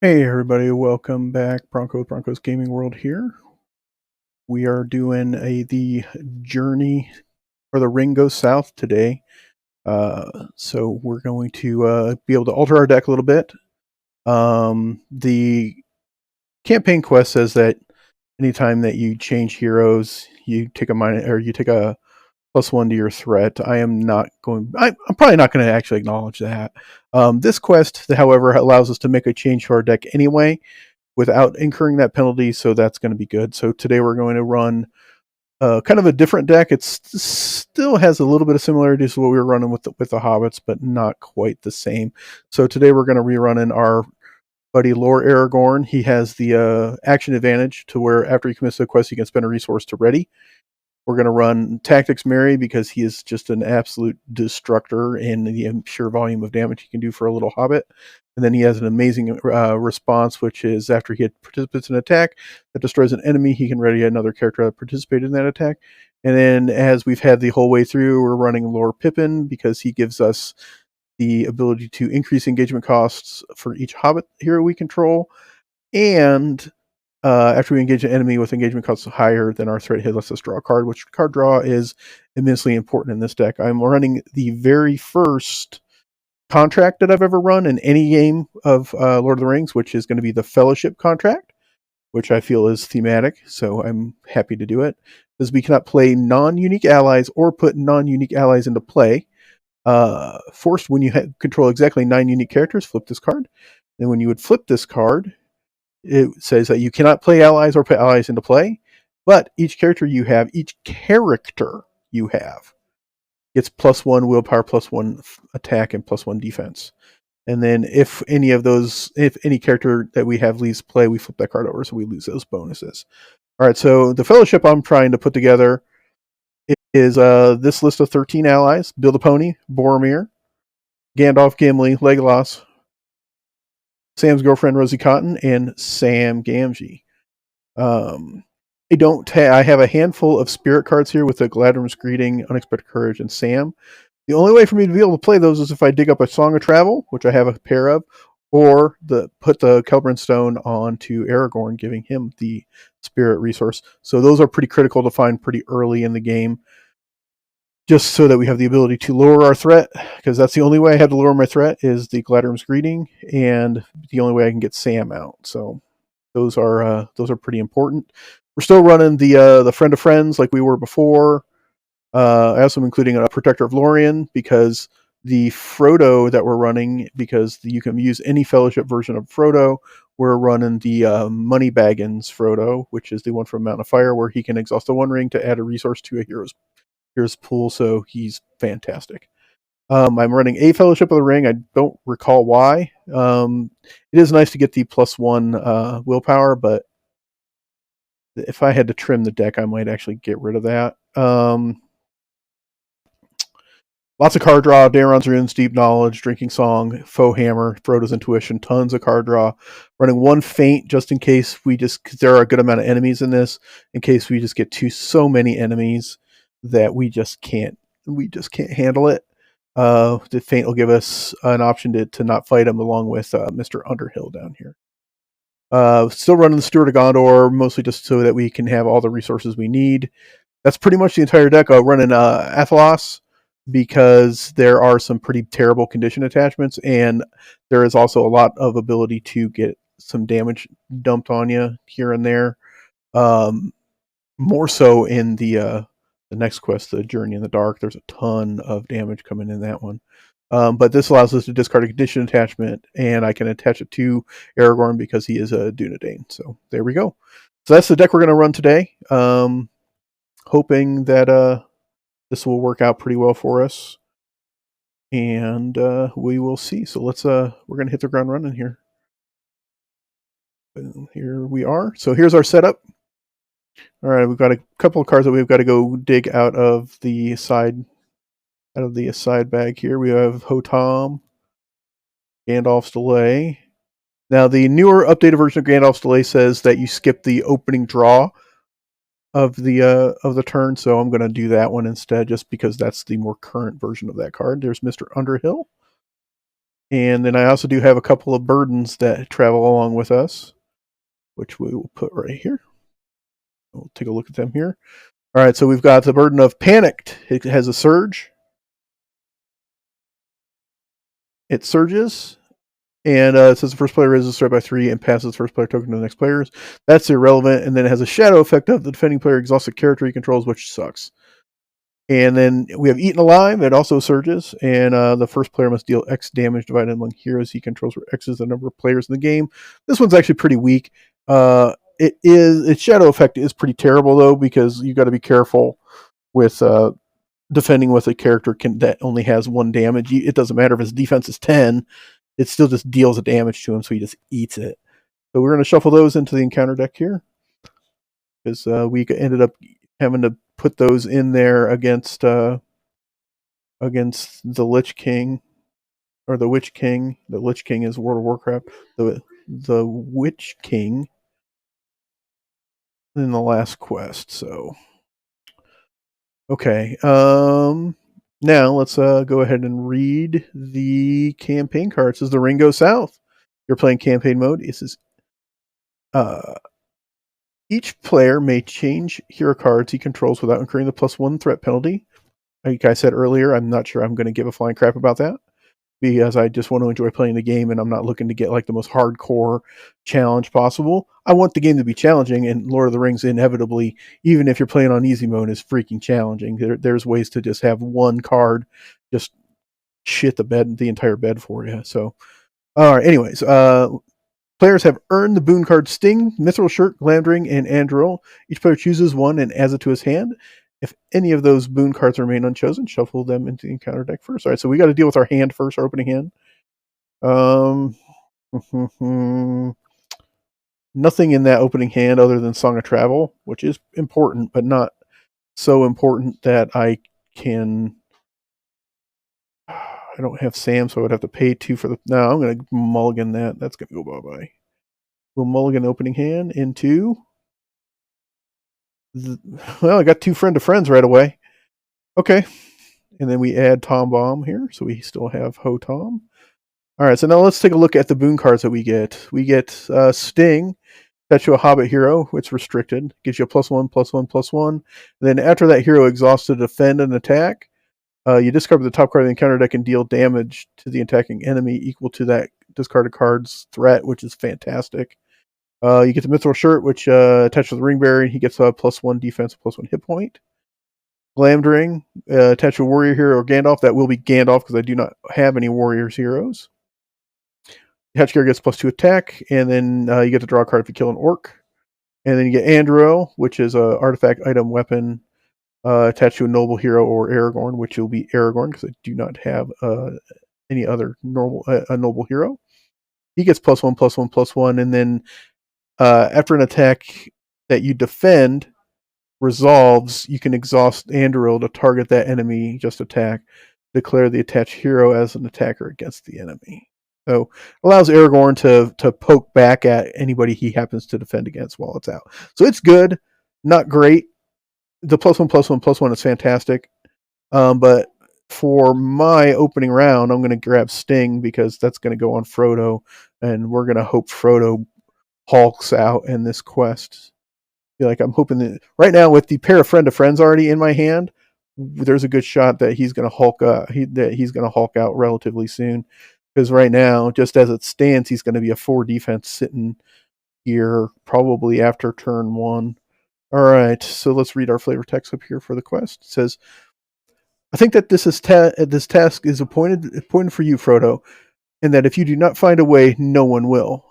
Hey everybody, welcome back. Broncos Gaming World here. We are doing the journey or the ring goes south today. So we're going to be able to alter our deck a little bit. The campaign quest says that anytime that you change heroes, you take a +1 to your threat. I'm probably not going to actually acknowledge that. This quest, however, allows us to make a change to our deck anyway without incurring that penalty, so that's going to be good. So today we're going to run kind of a different deck. It still has a little bit of similarities to what we were running with the Hobbits, but not quite the same. So today we're going to rerun in our buddy Lore Aragorn. He has the action advantage to where after he commits to a quest, he can spend a resource to ready. We're going to run Tactics Mary because he is just an absolute destructor in the sheer volume of damage he can do for a little hobbit. And then he has an amazing response, which is after he participates in an attack that destroys an enemy, he can ready another character that participated in that attack. And then, as we've had the whole way through, we're running Lord Pippin because he gives us the ability to increase engagement costs for each hobbit hero we control. And after we engage an enemy with engagement costs higher than our threat hit, lets us draw a card, which card draw is immensely important in this deck. I'm running the very first contract that I've ever run in any game of Lord of the Rings, which is going to be the Fellowship contract, which I feel is thematic, so I'm happy to do it. Because we cannot play non-unique allies or put non-unique allies into play. Forced, when you control exactly 9 unique characters, flip this card. And when you would flip this card, it says that you cannot play allies or put allies into play, but each character you have gets +1 willpower, +1 attack, and +1 defense. And then if any character that we have leaves play, we flip that card over, so we lose those bonuses. All right, so the fellowship I'm trying to put together is this list of 13 allies: Bill the Pony, Boromir, Gandalf, Gimli, Legolas, Sam's girlfriend Rosie Cotton, and Sam Gamgee. Um, I have a handful of spirit cards here with the Gladrum's Greeting, Unexpected Courage, and Sam. The only way for me to be able to play those is if I dig up a Song of Travel, which I have a pair of, or put the Kelbrin Stone onto Aragorn, giving him the spirit resource. So those are pretty critical to find pretty early in the game, just so that we have the ability to lower our threat, because that's the only way I have to lower my threat is the Gladrum's Greeting, and the only way I can get Sam out. So those are pretty important. We're still running the Friend of Friends like we were before. I also am including a Protector of Lorien because the Frodo that we're running, because you can use any Fellowship version of Frodo. We're running the Moneybaggins Frodo, which is the one from Mountain of Fire, where he can exhaust the One Ring to add a resource to a hero's pool. So he's fantastic. I'm running a Fellowship of the Ring. I don't recall why. It is nice to get the +1 willpower, but if I had to trim the deck, I might actually get rid of that. Lots of card draw: Daeron's Runes, Deep Knowledge, Drinking Song, Foe Hammer, Frodo's Intuition, tons of card draw. Running one Feint just in case because there are a good amount of enemies in this, in case we just get so many enemies that we just can't handle it. The Feint will give us an option to not fight him, along with Mr. Underhill down here. Still running the Steward of Gondor, mostly just so that we can have all the resources we need. That's pretty much the entire deck. Running Athelos because there are some pretty terrible condition attachments, and there is also a lot of ability to get some damage dumped on you here and there. More so in the next quest, the Journey in the Dark. There's a ton of damage coming in that one. But this allows us to discard a condition attachment, and I can attach it to Aragorn because he is a Dunedain. So there we go. So that's the deck we're going to run today. Hoping that this will work out pretty well for us, and we will see. So we're going to hit the ground running here. And here we are. So here's our setup. All right, we've got a couple of cards that we've got to go dig out of the side bag here. We have Hotam, Gandalf's Delay. Now, the newer updated version of Gandalf's Delay says that you skip the opening draw of the turn, so I'm going to do that one instead, just because that's the more current version of that card. There's Mr. Underhill. And then I also do have a couple of burdens that travel along with us, which we will put right here. We'll take a look at them here. All right, so we've got the burden of Panicked. It has a surge. It surges, and it says the first player raises the threat by 3 and passes the first player token to the next players. That's irrelevant. And then it has a shadow effect of the defending player exhausts a character he controls, which sucks. And then we have Eaten Alive. It also surges, and the first player must deal X damage divided among heroes he controls, where X is the number of players in the game. This one's actually pretty weak. Its shadow effect is pretty terrible though, because you got to be careful with defending with a character that only has 1 damage. It doesn't matter if his defense is 10; it still just deals a damage to him, so he just eats it. So we're going to shuffle those into the encounter deck here, because we ended up having to put those in there against the Lich King, or the Witch King. The Lich King is World of Warcraft. The Witch King in the last quest. So okay, now let's go ahead and read the campaign cards. This is the Ring Goes South. You're playing campaign mode. This is each player may change hero cards he controls without incurring the +1 threat penalty. Like I said earlier, I'm not sure I'm going to give a flying crap about that, because I just want to enjoy playing the game, and I'm not looking to get like the most hardcore challenge possible. I want the game to be challenging, and Lord of the Rings inevitably, even if you're playing on easy mode, is freaking challenging. There's ways to just have one card just shit the entire bed for you. So, all right. Anyways, players have earned the boon card Sting, Mithril Shirt, Glamdring, and Andril. Each player chooses one and adds it to his hand. If any of those boon cards remain unchosen, shuffle them into the encounter deck first. All right, so we got to deal with our hand first, our opening hand. Nothing in that opening hand other than Song of Travel, which is important, but not so important that I can. I don't have Sam, so I would have to pay 2 for the. No, I'm going to mulligan that. That's going to go bye-bye. We'll mulligan opening hand into. Well, I got 2 friend of friends right away. Okay. And then we add Tom Bomb here, so we still have Ho Tom. All right, so now let's take a look at the boon cards that we get. We get Sting. That's you a Hobbit hero. It's restricted. Gives you a +1/+1/+1. And then after that hero exhausts to defend an attack, you discard the top card of the encounter deck and deal damage to the attacking enemy equal to that discarded card's threat, which is fantastic. You get the Mithril Shirt, which attached with the Ringberry. He gets a +1 defense, +1 hit point. Glamdring, attached to a warrior hero or Gandalf. That will be Gandalf because I do not have any warriors heroes. Hatch Gear gets +2 attack, and then you get to draw a card if you kill an orc. And then you get Andril, which is an artifact item weapon attached to a noble hero or Aragorn, which will be Aragorn because I do not have any other noble hero. He gets +1/+1/+1, and then after an attack that you defend resolves, you can exhaust Andril to target that enemy just attack. Declare the attached hero as an attacker against the enemy. So allows Aragorn to poke back at anybody he happens to defend against while it's out. So it's good, not great. The +1/+1/+1 is fantastic. But for my opening round, I'm going to grab Sting because that's going to go on Frodo, and we're going to hope Frodo hulks out in this quest. Like I'm hoping that right now with the pair of friend of friends already in my hand, there's a good shot that he's going to hulk he's going to hulk out relatively soon. Because right now, just as it stands, he's going to be a 4 defense sitting here probably after turn 1. All right, so let's read our flavor text up here for the quest. It says, "I think that this task is appointed for you, Frodo, and that if you do not find a way, no one will."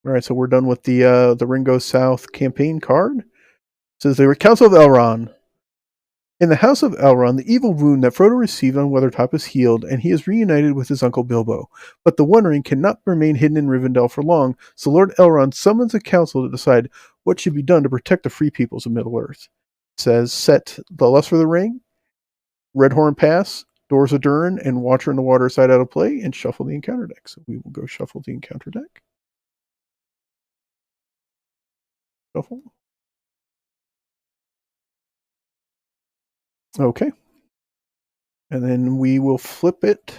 All right, so we're done with the Ring Goes South campaign card. It says the Council of Elrond. In the House of Elrond, the evil wound that Frodo received on Weathertop is healed, and he is reunited with his uncle Bilbo. But the One Ring cannot remain hidden in Rivendell for long, so Lord Elrond summons a council to decide what should be done to protect the free peoples of Middle-earth. It says, set the Lust for the Ring, Redhorn Pass, Doors of Durin, and Watcher in the Water side out of play, and shuffle the encounter deck. So we will go shuffle the encounter deck. Shuffle. Okay. And then we will flip it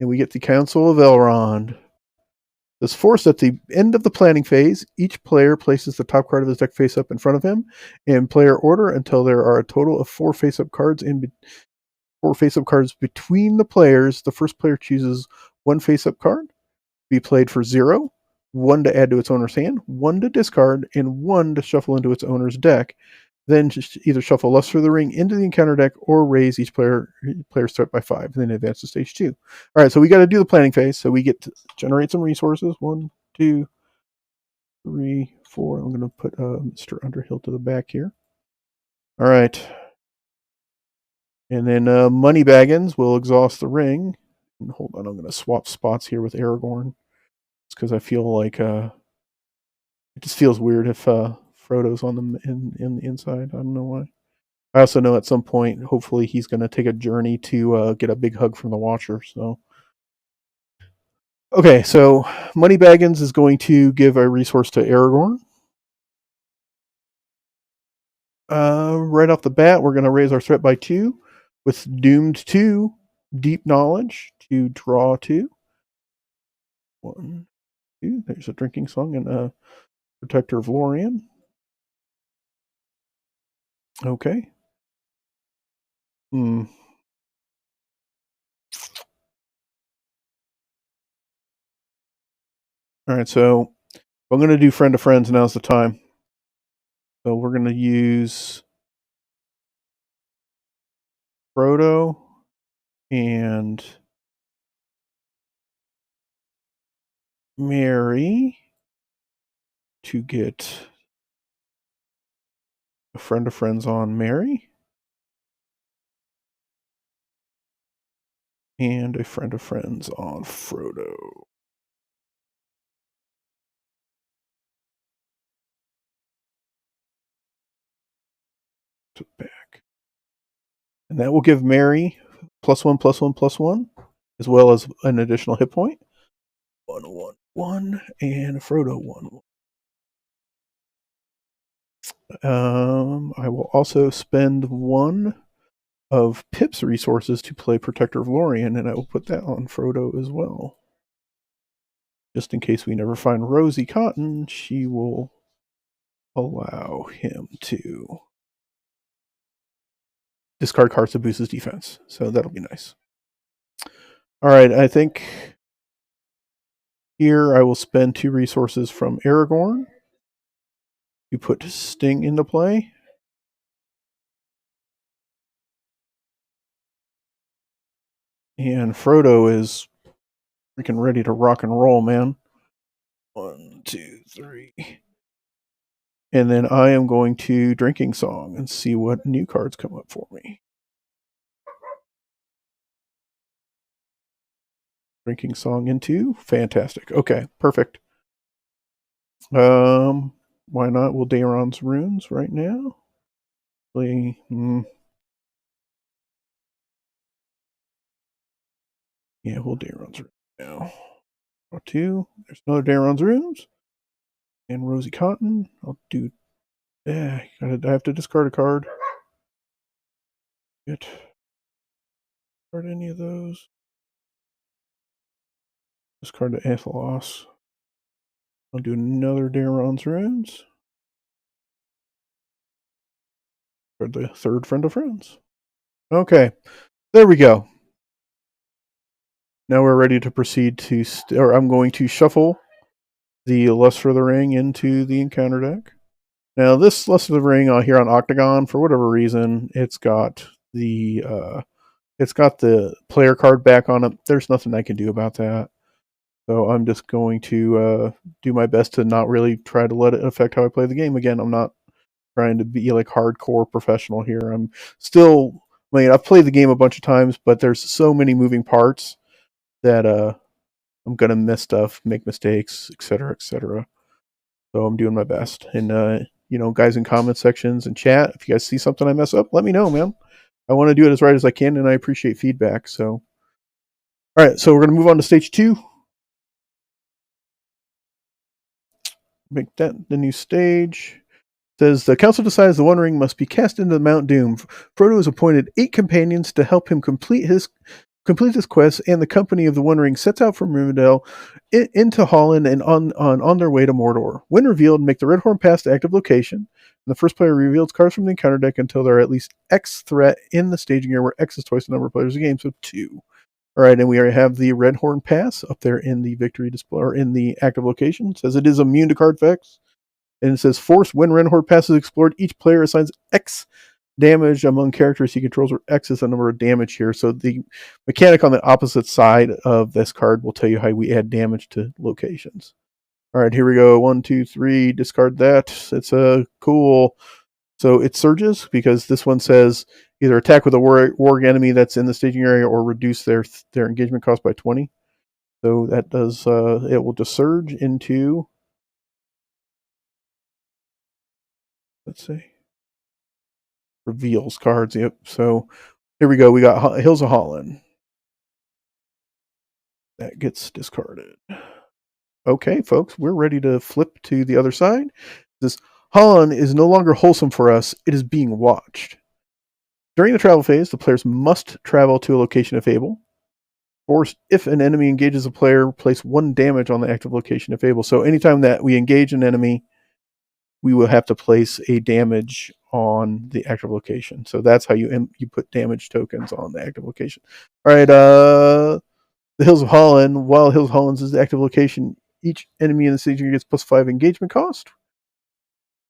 And we get the Council of Elrond. This forced at the end of the planning phase, each player places the top card of his deck face up in front of him in player order until there are a total of 4 face-up cards between the players. The first player chooses 1 face-up card, be played for 0, 1 to add to its owner's hand, 1 to discard, and 1 to shuffle into its owner's deck. Then just either shuffle Luster of the Ring into the encounter deck or raise each player's threat by 5, and then advance to stage 2. All right, so we got to do the planning phase. So we get to generate some resources. 1, 2, 3, 4. I'm going to put Mr. Underhill to the back here. All right. And then Moneybaggins will exhaust the ring. And hold on, I'm going to swap spots here with Aragorn. It's because I feel like it just feels weird if Frodo's on the inside. I don't know why. I also know at some point, hopefully, he's going to take a journey to get a big hug from the Watcher. So, okay, so Moneybaggins is going to give a resource to Aragorn. Right off the bat, we're going to raise our threat by 2 with Doomed 2, Deep Knowledge to draw 2. 1, 2. There's a Drinking Song and a Protector of Lorien. Okay. All right, so I'm going to do Friend of Friends. Now's the time. So we're going to use Frodo and Merry to get a Friend of Friends on Merry and a Friend of Friends on Frodo. To back. And that will give Merry +1/+1/+1, as well as an additional hit point. 1/1/1 and Frodo 1/1. I will also spend 1 of Pip's resources to play Protector of Lorien, and I will put that on Frodo as well. Just in case we never find Rosie Cotton, she will allow him to discard cards to boost his defense. So that'll be nice. All right, I think here I will spend 2 resources from Aragorn to put Sting into play. And Frodo is freaking ready to rock and roll, man. 1, 2, 3. And then I am going to Drinking Song and see what new cards come up for me. Drinking Song into fantastic. Okay, perfect. Why not? We'll Daeron's Runes right now. Yeah, we'll Daeron's Runes now. Draw 2. There's another Daeron's Runes. And Rosie Cotton. I'll do. I have to discard a card. Discard any of those. Discard the Athelos. I'll do another Daeron's Runes. For the third Friend of Friends. Okay, there we go. Now we're ready to proceed to, I'm going to shuffle the Luster of the Ring into the encounter deck. Now this Luster of the Ring here on Octagon, for whatever reason, it's got the player card back on it. There's nothing I can do about that. So I'm just going to do my best to not really try to let it affect how I play the game. Again, I'm not trying to be like hardcore professional here. I'm still, I've played the game a bunch of times, but there's so many moving parts that I'm gonna miss stuff, make mistakes, etc., etc. So I'm doing my best. And guys in comment sections and chat, if you guys see something I mess up, let me know, man. I want to do it as right as I can, and I appreciate feedback. So, all right, so we're gonna move on to stage 2. Make that the new stage. It says the council decides the One Ring must be cast into the Mount Doom. Frodo has appointed 8 companions to help him complete his Complete this quest, and the company of the One Ring sets out from Rivendell into Holland and on their way to Mordor. When revealed, make the Red Horn Pass to active location. And the first player reveals cards from the encounter deck until there are at least X threat in the staging area, where X is twice the number of players in the game, so 2. All right, and we already have the Red Horn Pass up there in the victory display, or in the active location. It says it is immune to card effects. And it says, force, when Red Horn Pass is explored, each player assigns X damage among characters he controls, where X is the number of damage here. So the mechanic on the opposite side of this card will tell you how we add damage to locations. All right, here we go. 1, 2, 3. Discard that. It's a cool. So it surges because this one says either attack with a warg enemy that's in the staging area or reduce their engagement cost by 20. So that does. It will just surge into. Let's see. Reveals cards. Yep. So here we go. We got Hills of Holland. That gets discarded. Okay, folks, we're ready to flip to the other side. This Holland is no longer wholesome for us. It is being watched. During the travel phase, the players must travel to a location of Fable. Or if an enemy engages a player, place 1 damage on the active location of Fable. So anytime that we engage an enemy, we will have to place a damage on the active location. So that's how you put damage tokens on the active location. All right, the Hills of Holland. While Hills of Holland is the active location, each enemy in the staging gets +5 engagement cost.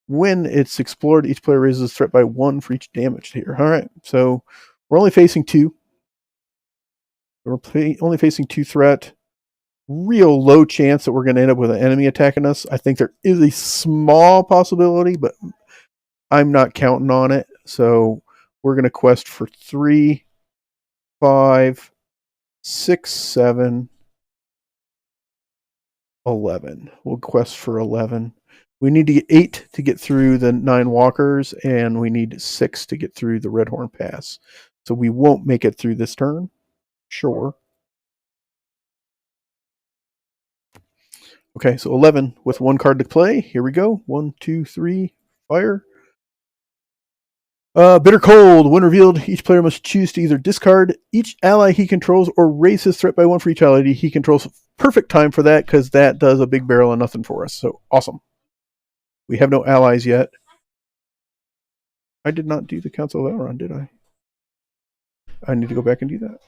When it's explored, each player raises threat by 1 for each damage here. All right, so we're only facing 2. We're only facing 2 threat. Real low chance that we're going to end up with an enemy attacking us. I think there is a small possibility, but I'm not counting on it. So we're going to quest for 3, 5, 6, 7, 11. We'll quest for 11. We need to get 8 to get through the 9 walkers, and we need 6 to get through the Red Horn Pass. So we won't make it through this turn. Sure. Okay, so 11 with 1 card to play. Here we go. 1, 2, 3, fire. Bitter Cold. When revealed, each player must choose to either discard each ally he controls or raise his threat by 1 for each ally he controls. Perfect time for that, because that does a big barrel and nothing for us. So awesome. We have no allies yet. I did not do the Council of Elrond, did I? I need to go back and do that.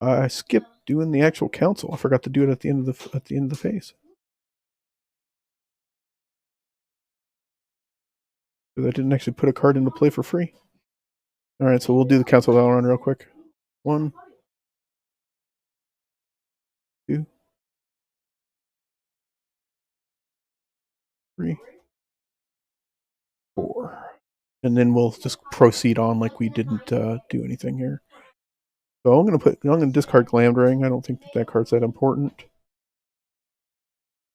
I skipped doing the actual council. I forgot to do it at the end of the phase. So I didn't actually put a card into play for free. All right, so we'll do the Council of Elrond real quick. 1, 2, 3, 4. And then we'll just proceed on like we didn't do anything here. So I'm going to discard Glamdring. I don't think that card's that important.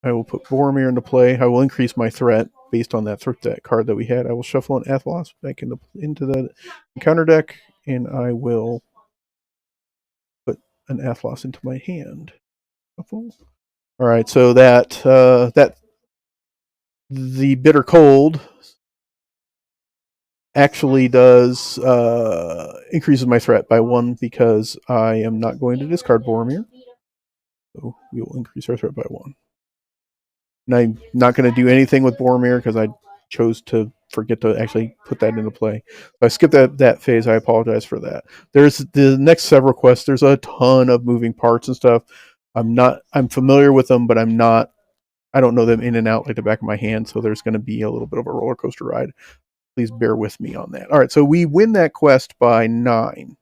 I will put Boromir into play. I will increase my threat based on that card that we had. I will shuffle an Athlos back into the encounter deck, and I will put an Athlos into my hand. Shuffle. All right, so that the Bitter Cold actually does increases my threat by 1 because I am not going to discard Boromir. So we will increase our threat by 1. And I'm not going to do anything with Boromir because I chose to forget to actually put that into play. If I skipped that phase, I apologize for that. There's the next several quests. There's a ton of moving parts and stuff. I'm familiar with them, but I don't know them in and out like the back of my hand. So there's going to be a little bit of a roller coaster ride. Please bear with me on that. All right, so we win that quest by 9.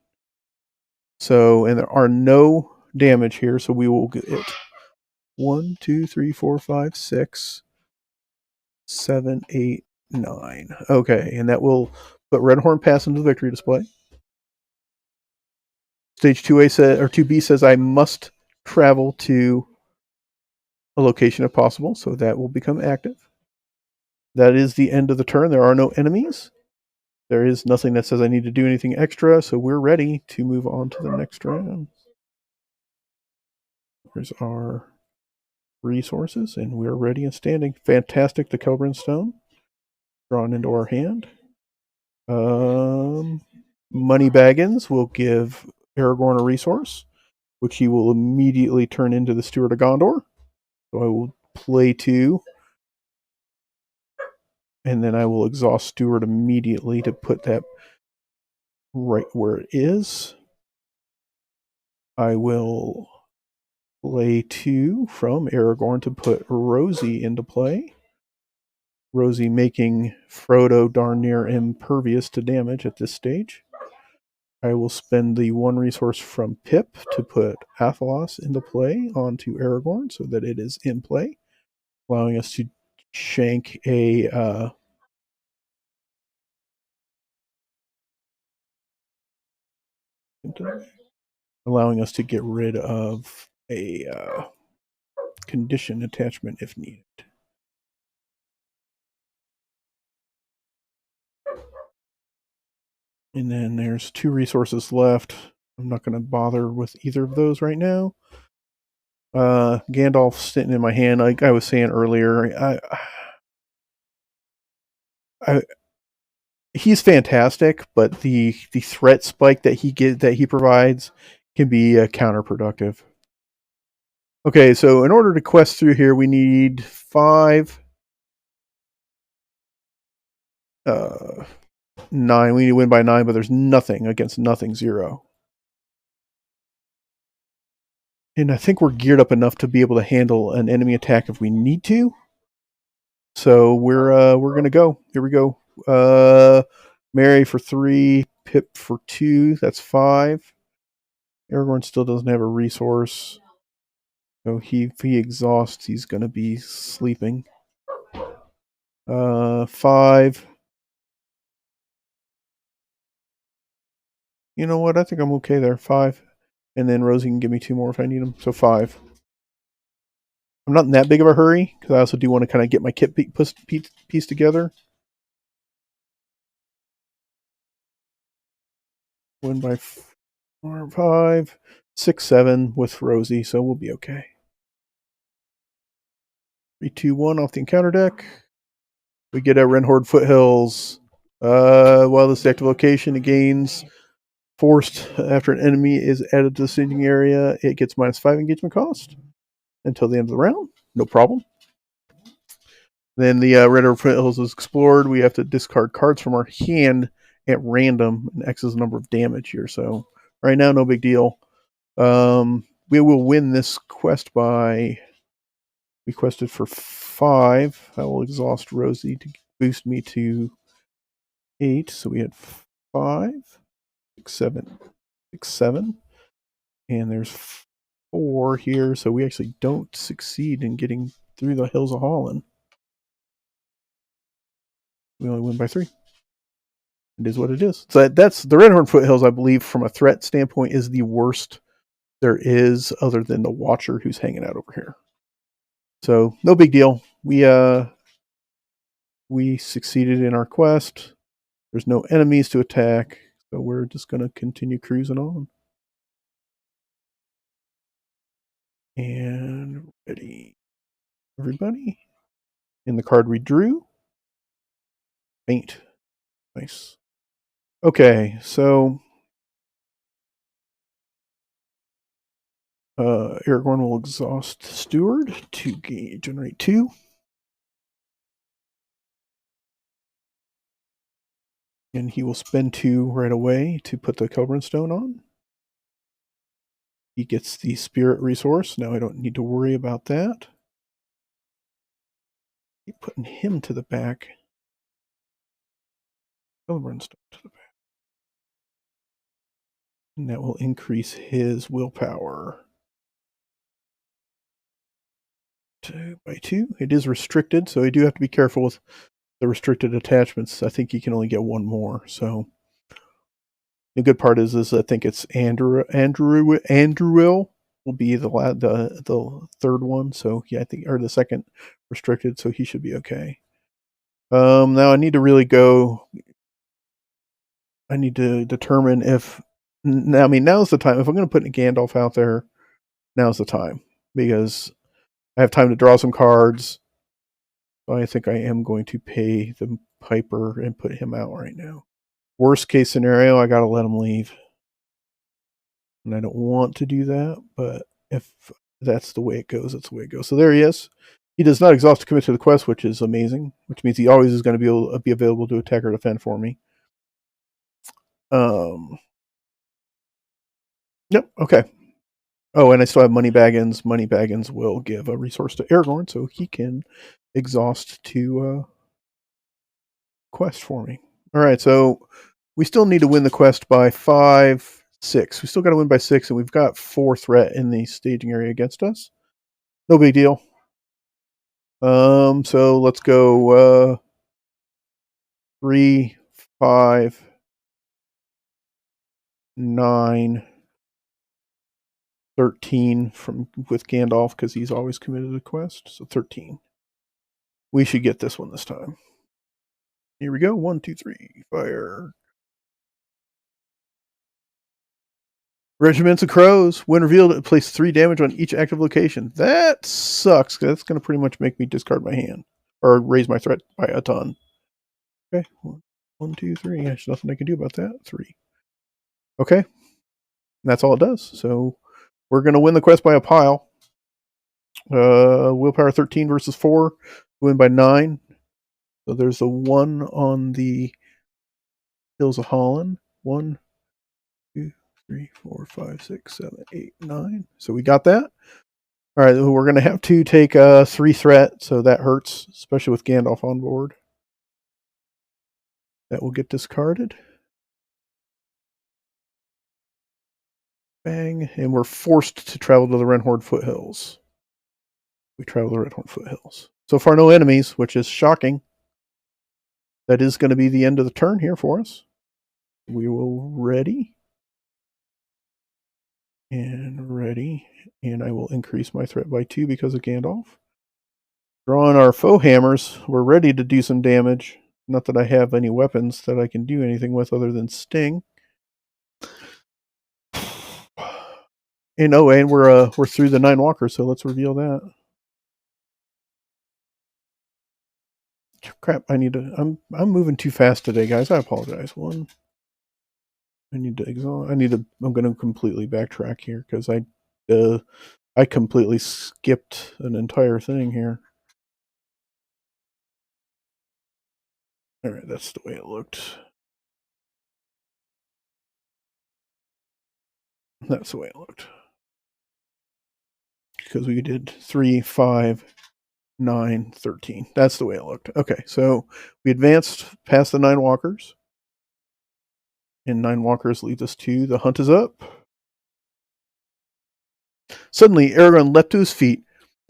So, and there are no damage here, so we will get 1, 2, 3, 4, 5, 6, 7, 8, 9. Okay, and that will put Red Horn Pass into the victory display. Stage 2B says I must travel to a location if possible, so that will become active. That is the end of the turn. There are no enemies. There is nothing that says I need to do anything extra, so we're ready to move on to the next round. Here's our resources, and we're ready and standing. Fantastic, the Kelbrin Stone. Drawn into our hand. Money Baggins will give Aragorn a resource, which he will immediately turn into the Steward of Gondor. So I will play 2, and then I will exhaust Steward immediately to put that right where it is. I will play 2 from Aragorn to put Rosie into play. Rosie making Frodo darn near impervious to damage at this stage. I will spend the 1 resource from Pip to put Athelos into play onto Aragorn so that it is in play, allowing us to shank a allowing us to get rid of a condition attachment if needed. And then there's 2 resources left. I'm not going to bother with either of those right now. Gandalf sitting in my hand, like I was saying earlier. He's fantastic, but the threat spike that he provides can be counterproductive. Okay, so in order to quest through here, we need 5, 9. We need to win by 9, but there's nothing against nothing 0. And I think we're geared up enough to be able to handle an enemy attack if we need to. So we're gonna go. Here we go. Mary for 3, Pip for 2. That's 5. Aragorn still doesn't have a resource. So if he exhausts, he's gonna be sleeping. 5. You know what? I think I'm okay there. 5. And then Rosie can give me 2 more if I need them. So 5. I'm not in that big of a hurry because I also do want to kind of get my kit piece together. Win by 4, 5, 6, 7 with Rosie, so we'll be okay. 3, 2, 1 off the encounter deck. We get a Renhorde Foothills. While this active location, it gains forced after an enemy is added to the staging area. It gets -5 engagement cost until the end of the round. No problem. Then the Renhorde Foothills is explored. We have to discard cards from our hand at random and X is the number of damage here. So right now, no big deal. We will win this quest by requested for 5. I will exhaust Rosie to boost me to 8. So we had 5, 6, 7, 6, 7. And there's 4 here. So we actually don't succeed in getting through the Hills of Holland. We only win by 3. It is what it is. So that's the Redhorn Foothills, I believe, from a threat standpoint, is the worst there is, other than the Watcher who's hanging out over here. So no big deal. We succeeded in our quest. There's no enemies to attack, so we're just going to continue cruising on. And ready, everybody. In the card we drew, Faint. Nice. Okay, so Aragorn will exhaust Steward to generate 2. And he will spend 2 right away to put the Kelbrin Stone on. He gets the Spirit resource. Now I don't need to worry about that. Keep putting him to the back. Kelbrin Stone to the back. And that will increase his willpower. 2 by 2. It is restricted, so you do have to be careful with the restricted attachments. I think you can only get 1 more. So the good part is I think it's Andrew will be the third one. So yeah, I think, or the second restricted. So he should be okay. Now I need to really go. I need to determine if now. I mean, now's the time. If I'm going to put Gandalf out there, now's the time because I have time to draw some cards. I think I am going to pay the Piper and put him out right now. Worst case scenario, I gotta let him leave. And I don't want to do that, but if that's the way it goes, that's the way it goes. So there he is. He does not exhaust to commit to the quest, which is amazing, which means he always is going to be available to attack or defend for me. Yep, okay. Oh, and I still have Money Baggins. Money Baggins will give a resource to Aragorn, so he can exhaust to quest for me. All right, so we still need to win the quest by 5, 6. We still got to win by 6, and we've got 4 threat in the staging area against us. No big deal. So let's go 3, 5, 9, 13 with Gandalf because he's always committed a quest. So 13. We should get this one this time. Here we go. 1, 2, 3. Fire. Regiments of Crows. When revealed, place 3 damage on each active location. That sucks. That's going to pretty much make me discard my hand or raise my threat by a ton. Okay. 1, 2, 3. There's nothing I can do about that. 3. Okay. That's all it does. So we're going to win the quest by a pile. Willpower 13 versus 4. Win by 9. So there's the 1 on the Hills of Holland. 1, 2, 3, 4, 5, 6, 7, 8, 9. So we got that. All right, we're going to have to take 3 threat, so that hurts, especially with Gandalf on board. That will get discarded. Bang, and we're forced to travel to the Renhorn Foothills. We travel to the Renhorn Foothills. So far, no enemies, which is shocking. That is going to be the end of the turn here for us. We will ready. And ready. And I will increase my threat by 2 because of Gandalf. Drawing our foe hammers. We're ready to do some damage. Not that I have any weapons that I can do anything with other than sting. And oh, and we're through the 9 walkers, so let's reveal that. Crap, I need to I'm moving too fast today, guys. I apologize. 1. I'm gonna completely backtrack here because I completely skipped an entire thing here. All right, that's the way it looked. That's the way it looked. Because we did 3, 5, 9, 13. That's the way it looked. Okay, so we advanced past the 9 walkers. And 9 walkers leads us to the hunt is up. Suddenly, Aragorn leapt to his feet.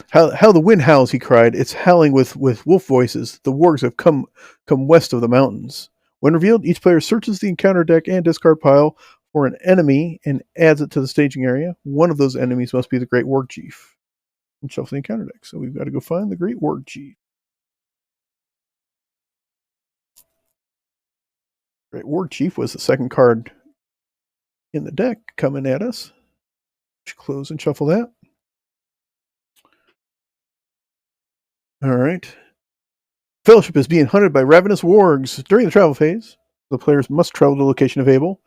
How the wind howls, he cried. It's howling with wolf voices. The wargs have come west of the mountains. When revealed, each player searches the encounter deck and discard pile for an enemy and adds it to the staging area. One of those enemies must be the Great Warg Chief. And shuffle the encounter deck. So we've got to go find the Great Warg Chief. Great Warg Chief was the second card in the deck coming at us. Close and shuffle that. All right. Fellowship is being hunted by ravenous wargs. During the travel phase, the players must travel to the location of Abel.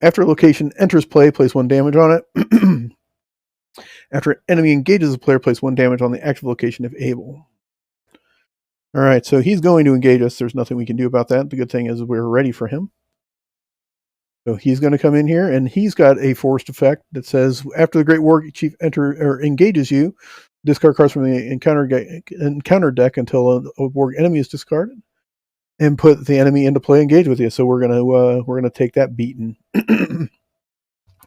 After a location enters play, place 1 damage on it. After an enemy engages the player, place 1 damage on the active location of Abel. All right, so he's going to engage us. There's nothing we can do about that. The good thing is we're ready for him. So he's going to come in here, and he's got a forced effect that says after the Great Warg Chief engages you, discard cards from the encounter deck until a warg enemy is discarded, and put the enemy into play, engage with you. So we're gonna take that beating.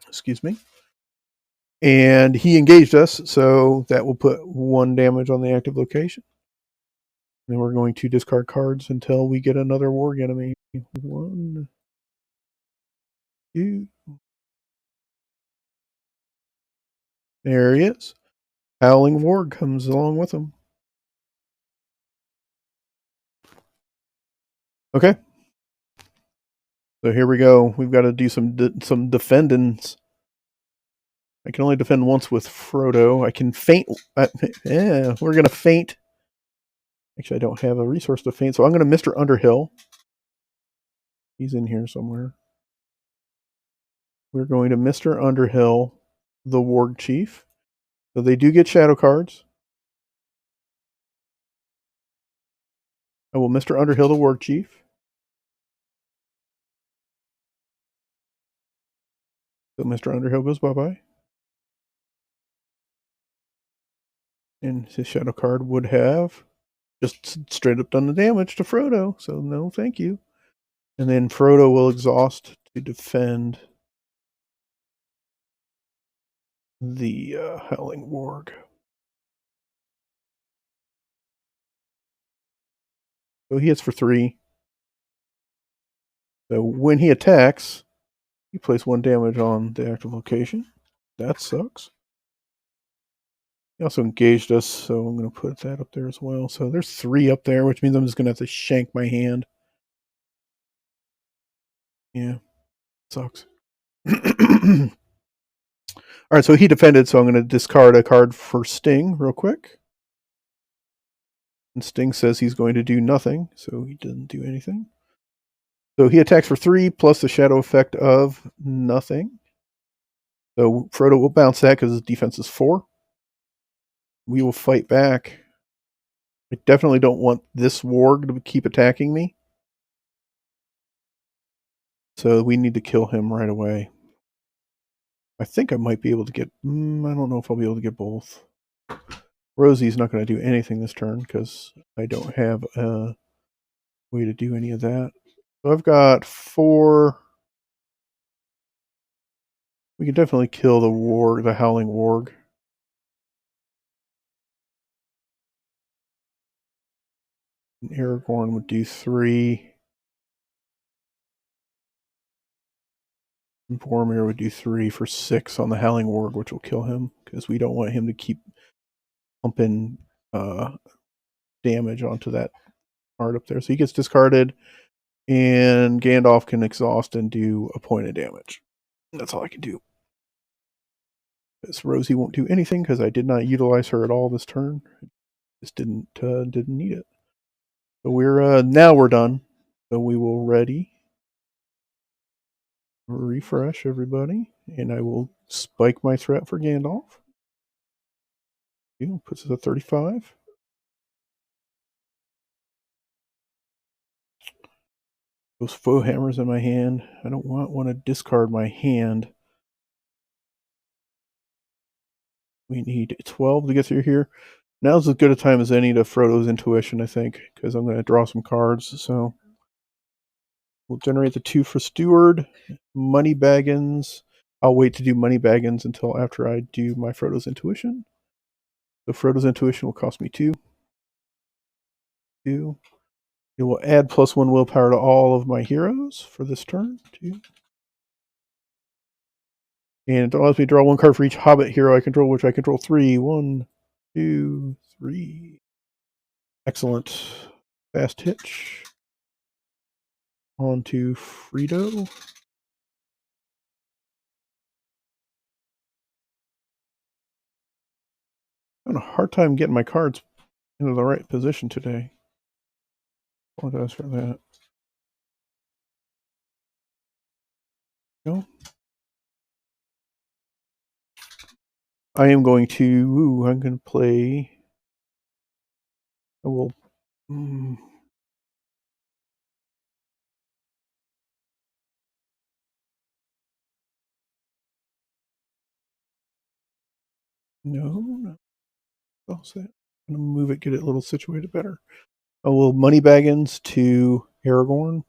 Excuse me. And he engaged us, so that will put 1 damage on the active location. And we're going to discard cards until we get another warg enemy. 1, 2. There he is. Howling Warg comes along with him. Okay. So here we go. We've got to do some defendings. I can only defend once with Frodo. I can feint. Yeah, we're going to feint. Actually, I don't have a resource to feint, so I'm going to Mr. Underhill. He's in here somewhere. We're going to Mr. Underhill, the Warg Chief. So they do get shadow cards. I will Mr. Underhill, the Warg Chief. So Mr. Underhill goes bye-bye. And his shadow card would have just straight up done the damage to Frodo. So no, thank you. And then Frodo will exhaust to defend the Howling Warg. So he hits for 3. So when he attacks, he places 1 damage on the active location. That sucks. He also engaged us, so I'm going to put that up there as well. So there's 3 up there, which means I'm just going to have to shank my hand. Yeah, sucks. All right, so he defended, so I'm going to discard a card for Sting real quick. And Sting says he's going to do nothing, so he didn't do anything. So he attacks for 3 plus the shadow effect of nothing. So Frodo will bounce that because his defense is 4. We will fight back. I definitely don't want this warg to keep attacking me. So we need to kill him right away. I think I might be able to get... I don't know if I'll be able to get both. Rosie's not going to do anything this turn because I don't have a way to do any of that. So I've got 4... We can definitely kill the warg, the Howling Warg. And Aragorn would do 3. And Boromir would do 3 for 6 on the Howling Warg, which will kill him because we don't want him to keep pumping damage onto that card up there. So he gets discarded, and Gandalf can exhaust and do a point of damage. That's all I can do. Because Rosie won't do anything because I did not utilize her at all this turn. Just didn't need it. So we're now we're done. So we will ready. Refresh everybody, and I will spike my threat for Gandalf. Puts us at 35. Those foe hammers in my hand. I don't want to discard my hand. We need 12 to get through here. Now's as good a time as any to Frodo's intuition, I think, because I'm going to draw some cards. So we'll generate the 2 for Steward. Money Baggins. I'll wait to do Money Baggins until after I do my Frodo's intuition. So Frodo's intuition will cost me 2. 2. It will add +1 willpower to all of my heroes for this turn. 2. And it allows me to draw 1 card for each Hobbit hero I control, which I control 3. 1, 2, 3. Excellent. Fast hitch. On to Frito. I'm having a hard time getting my cards into the right position today. Apologize for that. No. I'm going to play. I will. No. I'll say it. I'm going to move it, get it a little situated better. I will Money Baggins to Aragorn.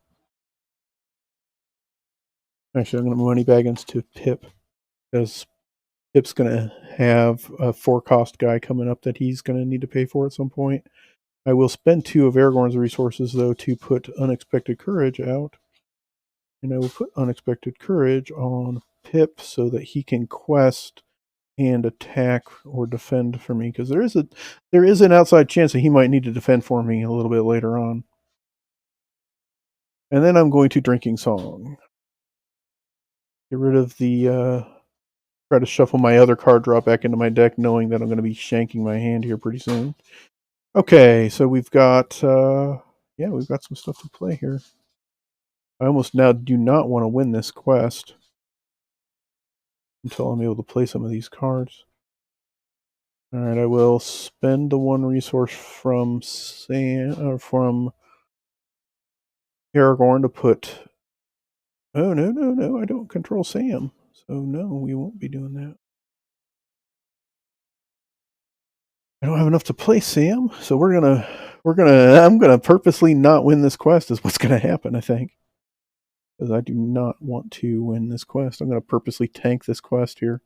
Actually, I'm going to Money Baggins to Pip because Pip's going to have a 4-cost guy coming up that he's going to need to pay for at some point. I will spend 2 of Aragorn's resources, though, to put Unexpected Courage out. And I will put Unexpected Courage on Pip so that he can quest and attack or defend for me. Because there is an outside chance that he might need to defend for me a little bit later on. And then I'm going to Drinking Song. Get rid of the... try to shuffle my other card draw back into my deck, knowing that I'm going to be shanking my hand here pretty soon. Okay, so we've got... we've got some stuff to play here. I almost now do not want to win this quest until I'm able to play some of these cards. Alright, I will spend the one resource from from Aragorn to put... Oh, no, I don't control Sam. So no, we won't be doing that. I don't have enough to play Sam, so I'm gonna purposely not win this quest is what's gonna happen, I think. Because I do not want to win this quest. I'm gonna purposely tank this quest here.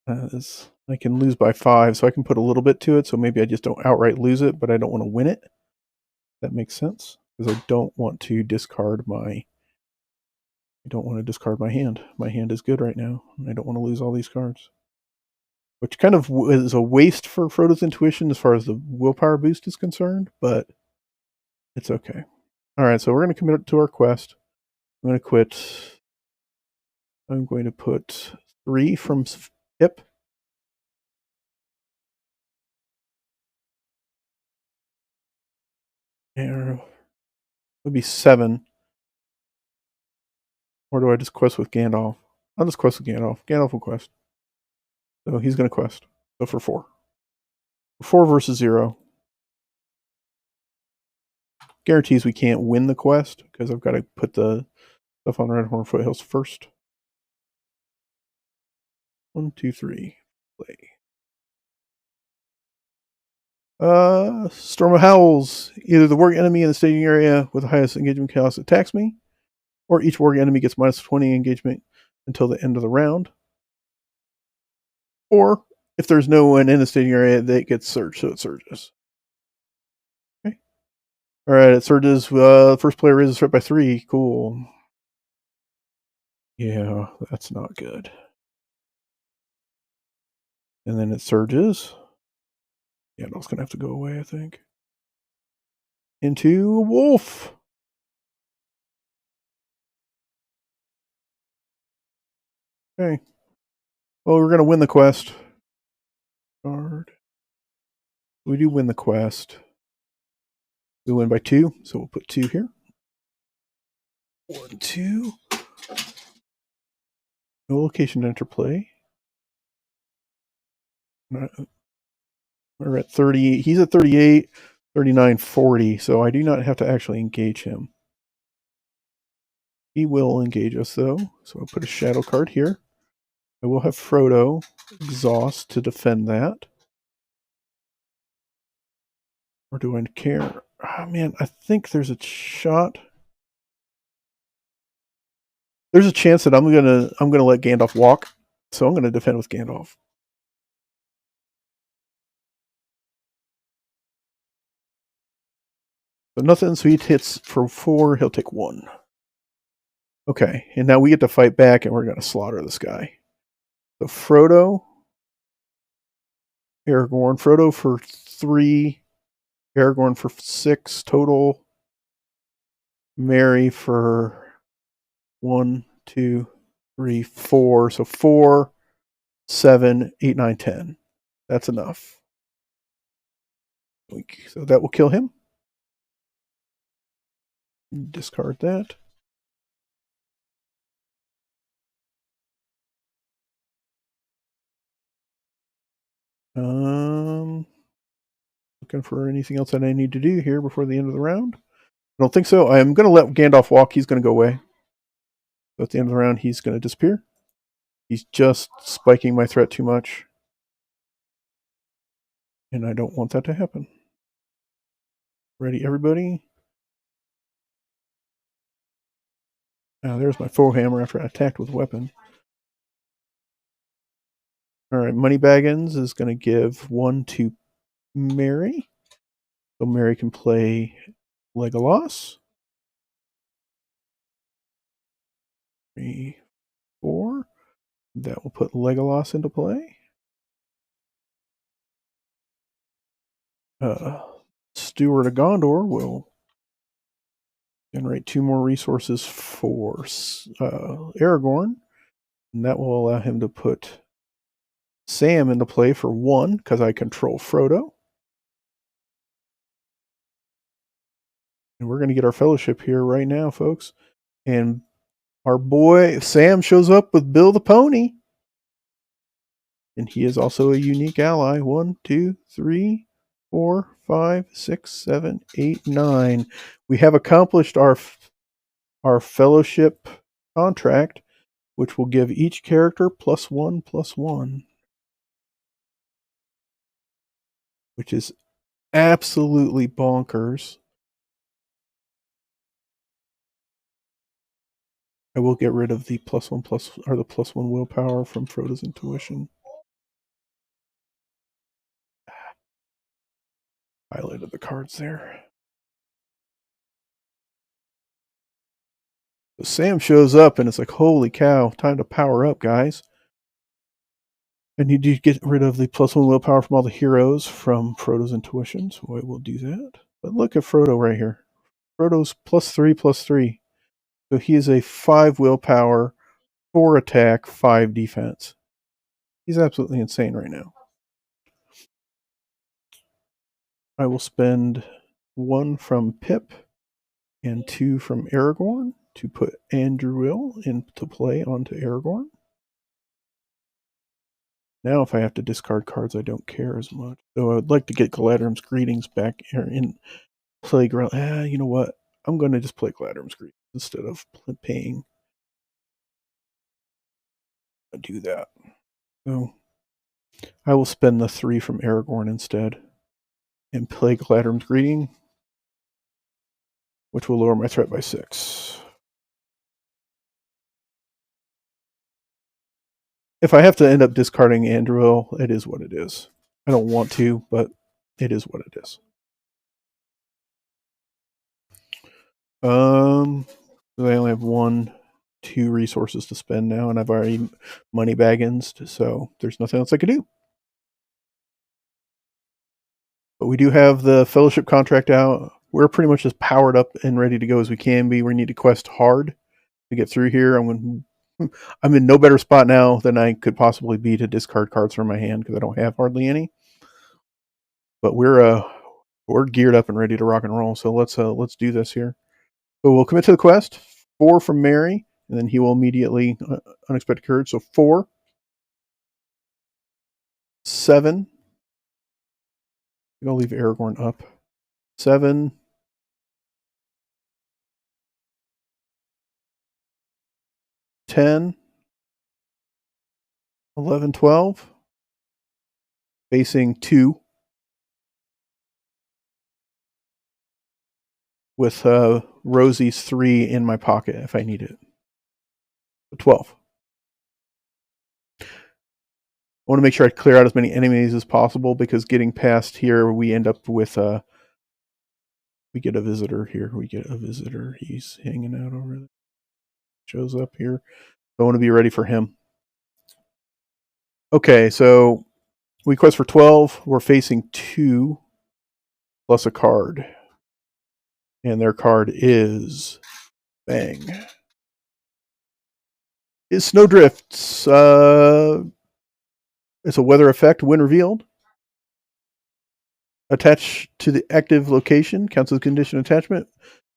I can lose by 5, so I can put a little bit to it, so maybe I just don't outright lose it, but I don't want to win it. That makes sense. Because I don't want to discard my hand. My hand is good right now, and I don't want to lose all these cards. Which kind of is a waste for Frodo's intuition as far as the willpower boost is concerned, but it's okay. Alright, so we're going to commit to our quest. I'm going to quit. I'm going to put 3 from Hip. There would be 7. Or do I just quest with Gandalf? I'll just quest with Gandalf. Gandalf will quest. So he's going to quest. So for 4. 4 versus 0. Guarantees we can't win the quest because I've got to put the stuff on Redhorn Foothills first. 1, 2, 3. Play. Storm of Howls. Either the warg enemy in the staging area with the highest engagement chaos attacks me, or each warg enemy gets minus 20 engagement until the end of the round. Or if there's no one in the staging area, they get surged, so it surges. Okay. Alright, it surges. First player raises threat by 3. Cool. Yeah, that's not good. And then it surges. Yeah, that's going to have to go away, I think. Into Wolf. Okay. Well, we're going to win the quest. Card. We do win the quest. We win by 2, so we'll put 2 here. 1, 2. No location to enter play. We're at 30. He's at 38, 39, 40, so I do not have to actually engage him. He will engage us, though, so I'll put a shadow card here. I will have Frodo exhaust to defend that. Or do I care? Oh, man, I think there's a shot. There's a chance that I'm gonna let Gandalf walk, so I'm gonna defend with Gandalf. So nothing, so he hits for 4, he'll take 1. Okay, and now we get to fight back, and we're gonna slaughter this guy. So Frodo, Aragorn, Frodo for 3, Aragorn for 6 total, Merry for 1, 2, 3, 4. So 4, 7, 8, 9, 10. That's enough. So that will kill him. Discard that. Looking for anything else that I need to do here before the end of the round. I don't think so. I'm going to let Gandalf walk. He's going to go away. So at the end of the round, he's going to disappear. He's just spiking my threat too much. And I don't want that to happen. Ready, everybody? Now there's my foe hammer after I attacked with a weapon. Alright, Moneybaggins is going to give 1 to Merry. So Merry can play Legolas. 3, 4. That will put Legolas into play. Steward of Gondor will generate 2 more resources for Aragorn. And that will allow him to put Sam into play for 1, because I control Frodo. And we're going to get our fellowship here right now, folks. And our boy Sam shows up with Bill the Pony. And he is also a unique ally. 1, 2, 3, 4, 5, 6, 7, 8, 9. We have accomplished our fellowship contract, which will give each character +1/+1, which is absolutely bonkers. I will get rid of the +1 or the +1 willpower from Frodo's intuition. Highlighted the cards there. So Sam shows up and it's like, holy cow, time to power up, guys. I need to get rid of the +1 willpower from all the heroes from Frodo's intuition, so I will do that. But look at Frodo right here. Frodo's +3/+3. So he is a 5 willpower, 4 attack, 5 defense. He's absolutely insane right now. I will spend 1 from Pip and 2 from Aragorn to put Anduril into play onto Aragorn. Now if I have to discard cards, I don't care as much. So I would like to get Galadrim's Greetings back here in play. You know what? I'm going to just play Galadrim's Greetings instead of paying. I do that. So I will spend the 3 from Aragorn instead and play Galadrim's Greeting, which will lower my threat by 6. If I have to end up discarding Anduril, it is what it is. I don't want to, but it is what it is. I only have 1, 2 resources to spend now, and I've already money baggins, so there's nothing else I can do. But we do have the fellowship contract out. We're pretty much as powered up and ready to go as we can be. We need to quest hard to get through here. I'm in no better spot now than I could possibly be to discard cards from my hand because I don't have hardly any. But we're geared up and ready to rock and roll. So let's do this here. So we'll commit to the quest. 4 from Mary, and then he will immediately unexpected courage. So 4, 7. I'm gonna leave Aragorn up. 7, 10, 11, 12. Facing 2. With Rosie's 3 in my pocket if I need it. 12. I want to make sure I clear out as many enemies as possible because getting past here, we end up with we get a visitor here. We get a visitor. He's hanging out over there. Shows up here. I want to be ready for him. Okay, so we quest for 12. We're facing 2 plus a card. And their card is bang. Is Snowdrifts. It's a weather effect, when revealed. Attached to the active location, counts as condition attachment.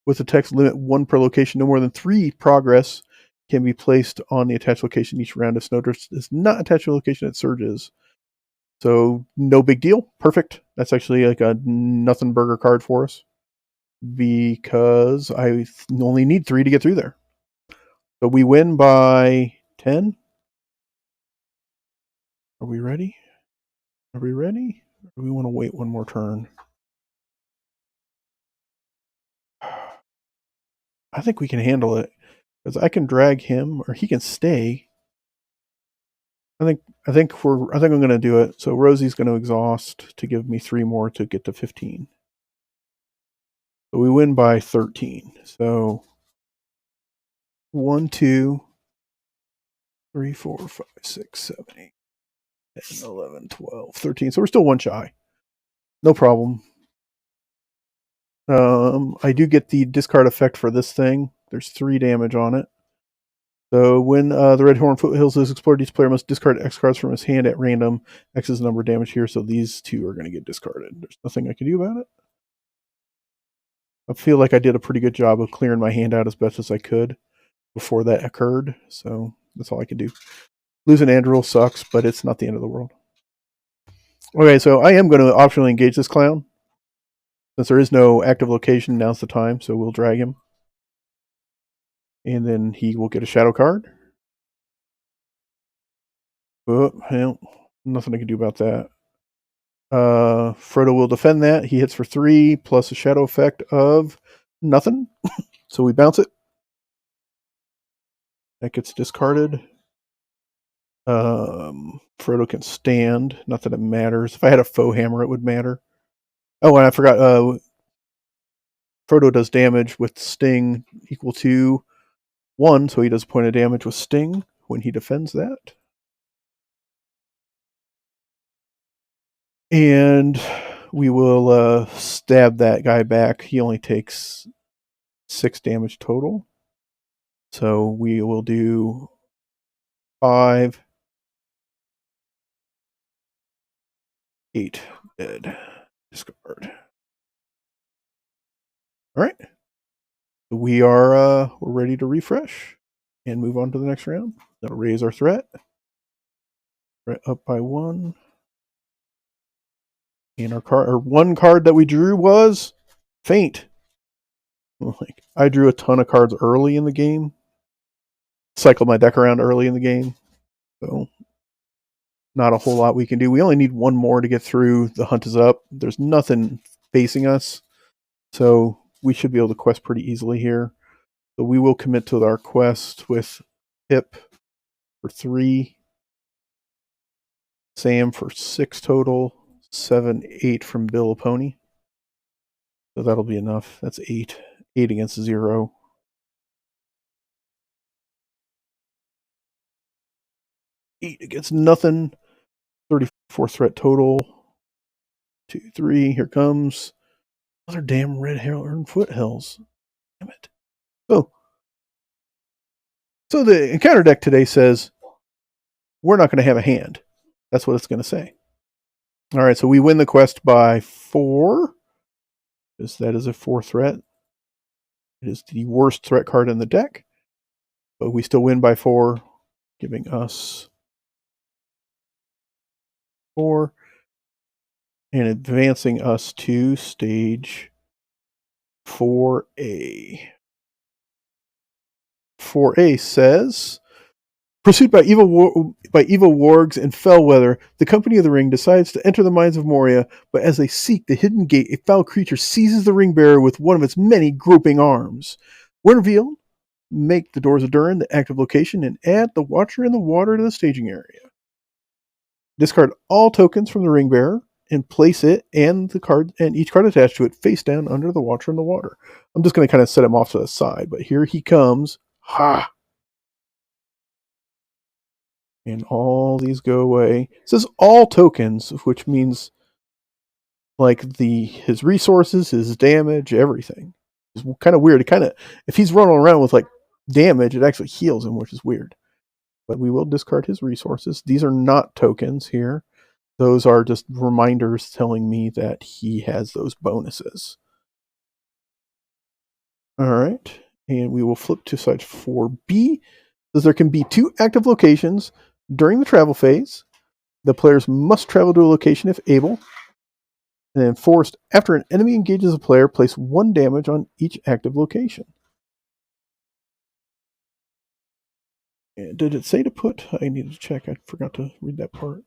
With the text limit 1 per location, no more than 3 progress can be placed on the attached location each round. If Snowdrift is not attached to a location, it surges. So no big deal. Perfect. That's actually like a nothing burger card for us because I only need 3 to get through there. So we win by 10. Are we ready? Are we ready? Or do we want to wait one more turn? I think we can handle it because I can drag him or he can stay. I think I'm going to do it. So Rosie's going to exhaust to give me 3 more to get to 15. So we win by 13. So 1, 2, 3, 4, 5, 6, 7, 8, 10, 11, 12, 13. So we're still 1 shy. No problem. I do get the discard effect for this thing. There's 3 damage on it. So when the Red Horn Foothills is explored, each player must discard X cards from his hand at random. X is the number of damage here, so these 2 are going to get discarded. There's nothing I can do about it. I feel like I did a pretty good job of clearing my hand out as best as I could before that occurred. So that's all I can do. Losing Andrew sucks, but it's not the end of the world. Okay, so I am going to optionally engage this clown. Since there is no active location, now's the time, so we'll drag him. And then he will get a shadow card. Oh, well, nothing I can do about that. Frodo will defend that. He hits for 3 plus a shadow effect of nothing. So we bounce it. That gets discarded. Frodo can stand. Not that it matters. If I had a foe hammer, it would matter. Oh, and I forgot. Frodo does damage with Sting equal to 1, so he does a point of damage with Sting when he defends that. And we will stab that guy back. He only takes 6 damage total. So we will do 5, 8 dead. Discard. All right. We are we're ready to refresh and move on to the next round. That'll raise our threat. Threat up by 1. And our one card that we drew was Faint. Like, I drew a ton of cards early in the game. Cycled my deck around early in the game. So not a whole lot we can do. We only need one more to get through. The hunt is up. There's nothing facing us. So we should be able to quest pretty easily here. So we will commit to our quest with Pip for 3. Sam for 6 total. 7, 8 from Bill Pony. So that'll be enough. That's 8. 8 against 0. 8 against nothing. 34 threat total. 2, 3. Here comes another damn red Heron foothills. Damn it. So the encounter deck today says we're not going to have a hand. That's what it's going to say. All right, so we win the quest by 4. Because that is a 4 threat. It is the worst threat card in the deck. But we still win by 4, giving us 4. And advancing us to stage 4A. 4A says, pursued by evil wargs and fell weather, the Company of the Ring decides to enter the mines of Moria, but as they seek the hidden gate, a foul creature seizes the ring bearer with one of its many groping arms. When revealed, make the Doors of Durin the active location and add the Watcher in the Water to the staging area. Discard all tokens from the ring bearer and place it and each card attached to it face down under the Watcher in the Water. I'm just going to kind of set him off to the side, but here he comes. Ha! And all these go away. It says all tokens, which means like his resources, his damage, everything. It's kind of weird. If he's running around with like damage, it actually heals him, which is weird. But we will discard his resources. These are not tokens here. Those are just reminders telling me that he has those bonuses. All right. And we will flip to side 4B. Says there can be 2 active locations during the travel phase. The players must travel to a location if able. And then forced, after an enemy engages a player, place 1 damage on each active location. And did it say to put? I needed to check. I forgot to read that part.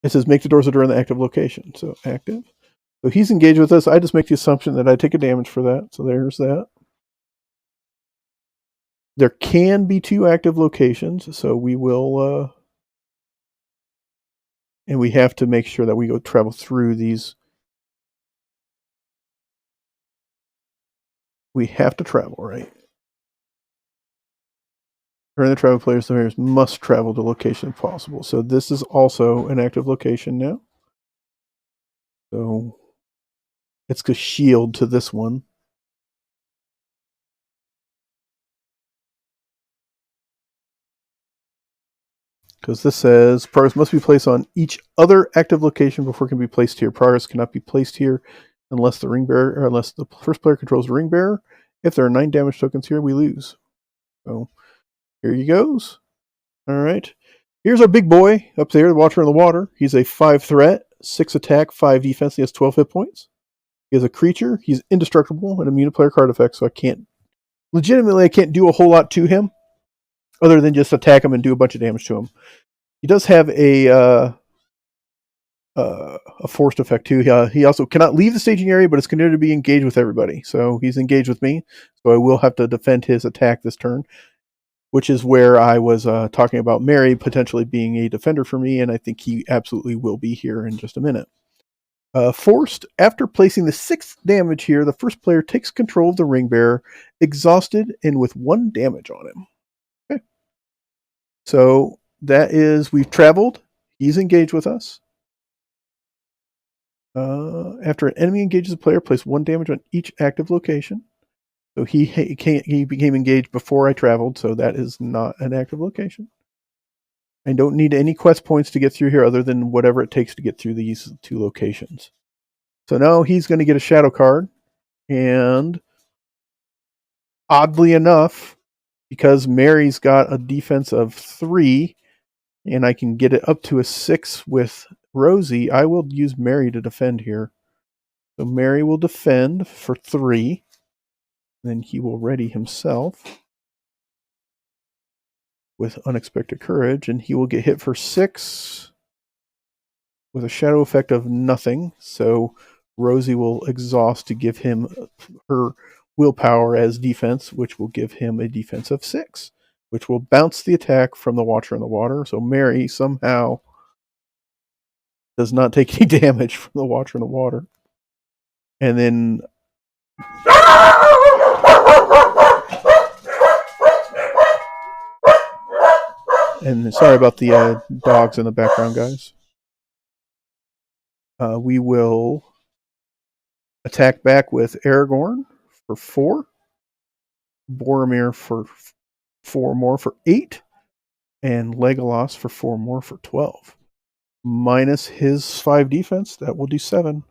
It says make the Doors of Durin the active location. So active. So he's engaged with us. I just make the assumption that I take a damage for that. So there's that. There can be 2 active locations. So we will... and we have to make sure that we go travel through these. We have to travel, right? During the travel, players must travel to location if possible. So this is also an active location now. So it's a shield to this one. Because this says progress must be placed on each other active location before it can be placed here. Progress cannot be placed here unless the first player controls the ring bearer. If there are 9 damage tokens here, we lose. So here he goes. All right. Here's our big boy up there, the Watcher in the Water. He's a 5 threat, 6 attack, 5 defense. He has 12 hit points. He is a creature. He's indestructible and immune to player card effects, so I can't do a whole lot to him other than just attack him and do a bunch of damage to him. He does have a forced effect too. He also cannot leave the staging area, but is considered to be engaged with everybody. So he's engaged with me, so I will have to defend his attack this turn, which is where I was talking about Mary potentially being a defender for me, and I think he absolutely will be here in just a minute. Forced, after placing the 6th damage here, the first player takes control of the ring bearer, exhausted and with 1 damage on him. Okay. So that is, we've traveled. He's engaged with us. After an enemy engages a player, place 1 damage on each active location. So he became engaged before I traveled, so that is not an active location. I don't need any quest points to get through here other than whatever it takes to get through these 2 locations. So now he's going to get a shadow card, and oddly enough, because Mary's got a defense of 3, and I can get it up to a 6 with Rosie, I will use Mary to defend here. So Mary will defend for 3. Then he will ready himself with Unexpected Courage, and he will get hit for 6 with a shadow effect of nothing. So Rosie will exhaust to give him her willpower as defense, which will give him a defense of 6, which will bounce the attack from the Watcher in the Water. So Mary somehow does not take any damage from the Watcher in the Water. And then sorry about the dogs in the background, guys. We will attack back with Aragorn for 4, Boromir for 4 more for 8, and Legolas for 4 more for 12. Minus his 5 defense, that will do 7.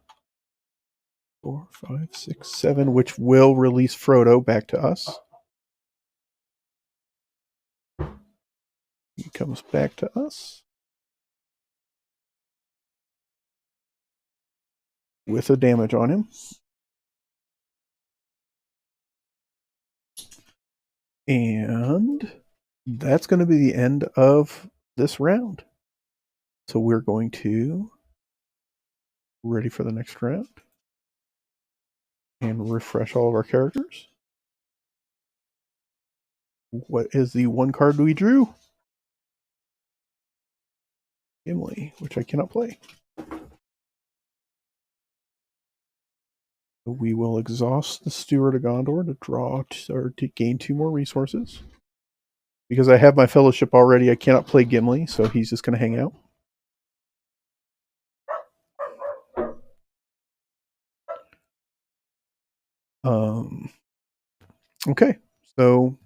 4, 5, 6, 7, which will release Frodo back to us. He comes back to us with a damage on him. And that's going to be the end of this round. So we're going to ready for the next round and refresh all of our characters. What is the 1 card we drew? Gimli, which I cannot play. We will exhaust the Steward of Gondor to draw or to gain 2 more resources. Because I have my fellowship already, I cannot play Gimli, so he's just going to hang out. Okay, so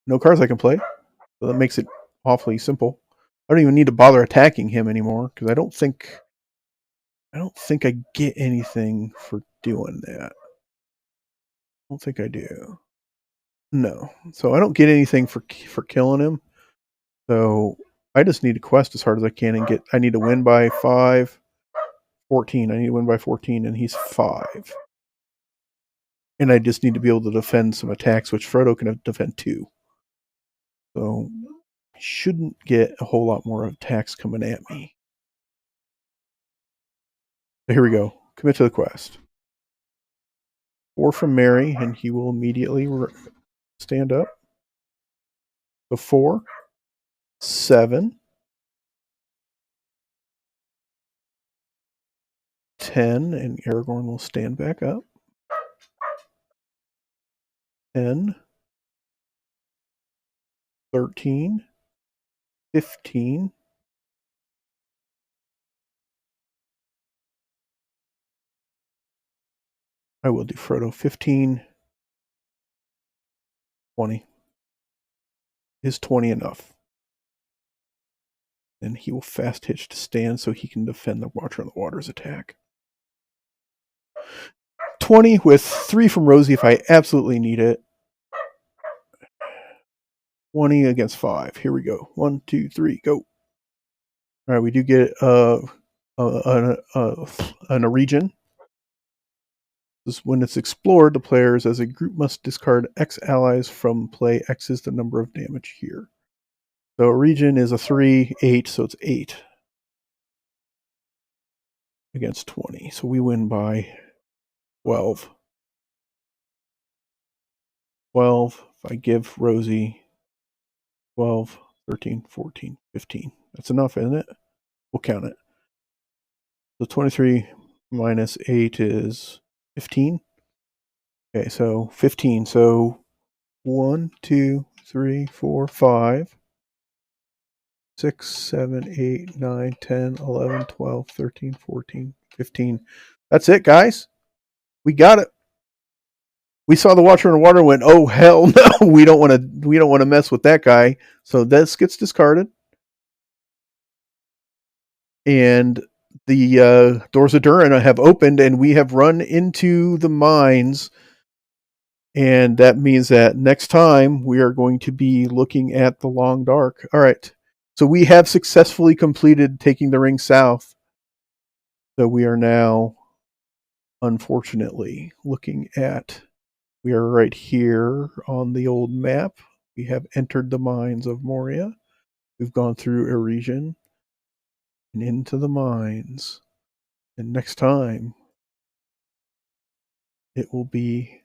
no cards I can play, so that makes it awfully simple. I don't even need to bother attacking him anymore because I don't think I get anything for doing that. I don't think I do. No, so I don't get anything for killing him. So I just need to quest as hard as I can and get. I need to win by 5, 14. I need to win by 14, and he's 5. And I just need to be able to defend some attacks, which Frodo can defend 2. So I shouldn't get a whole lot more attacks coming at me. So here we go. Commit to the quest. 4 from Mary, and he will immediately stand up. So 4, 7, 10, and Aragorn will stand back up. 10, 13, 15, I will do Frodo. 15, 20. Is 20 enough? And he will fast hitch to stand so he can defend the Watcher on the Water's attack. 20 with 3 from Rosie if I absolutely need it. 20 against 5. Here we go. 1, 2, 3, go. All right, we do get a region. This is when it's explored, the players as a group must discard X allies from play. X is the number of damage here. So a region is a 3, 8, so it's 8 against 20. So we win by 12. 12. If I give Rosie 12, 13, 14, 15. That's enough, isn't it? We'll count it. So 23 minus 8 is 15. Okay, so 15. So 1, 2, 3, 4, 5, 6, 7, 8, 9, 10, 11, 12, 13, 14, 15. That's it, guys. We got it. We saw the Watcher in the Water and went, oh hell no, we don't want to mess with that guy. So this gets discarded. And the doors of Durin have opened, and we have run into the mines. And that means that next time we are going to be looking at the Long Dark. All right. So we have successfully completed taking the ring south. So we are now, unfortunately, looking at, we are right here on the old map. We have entered the mines of Moria. We've gone through Erisian and into the mines. And next time, it will be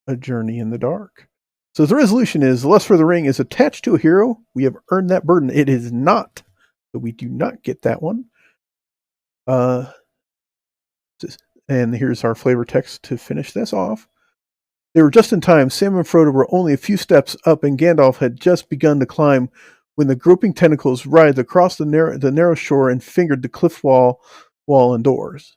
a journey in the dark. So the resolution is, the lust for the ring is attached to a hero. We have earned that burden. It is not. So we do not get that one. And here's our flavor text to finish this off. They were just in time. Sam and Frodo were only a few steps up, and Gandalf had just begun to climb when the groping tentacles writhed across the narrow shore and fingered the cliff wall and doors.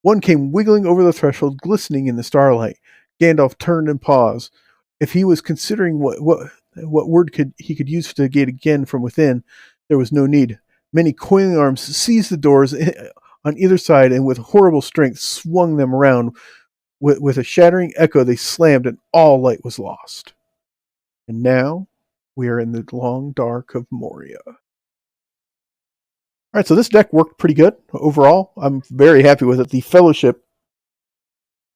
One came wiggling over the threshold, glistening in the starlight. Gandalf turned and paused. If he was considering what word he could use to gate again from within, there was no need. Many coiling arms seized the doors on either side and with horrible strength swung them around. With a shattering echo, they slammed and all light was lost. And now we are in the long dark of Moria. All right, so this deck worked pretty good overall. I'm very happy with it. The Fellowship,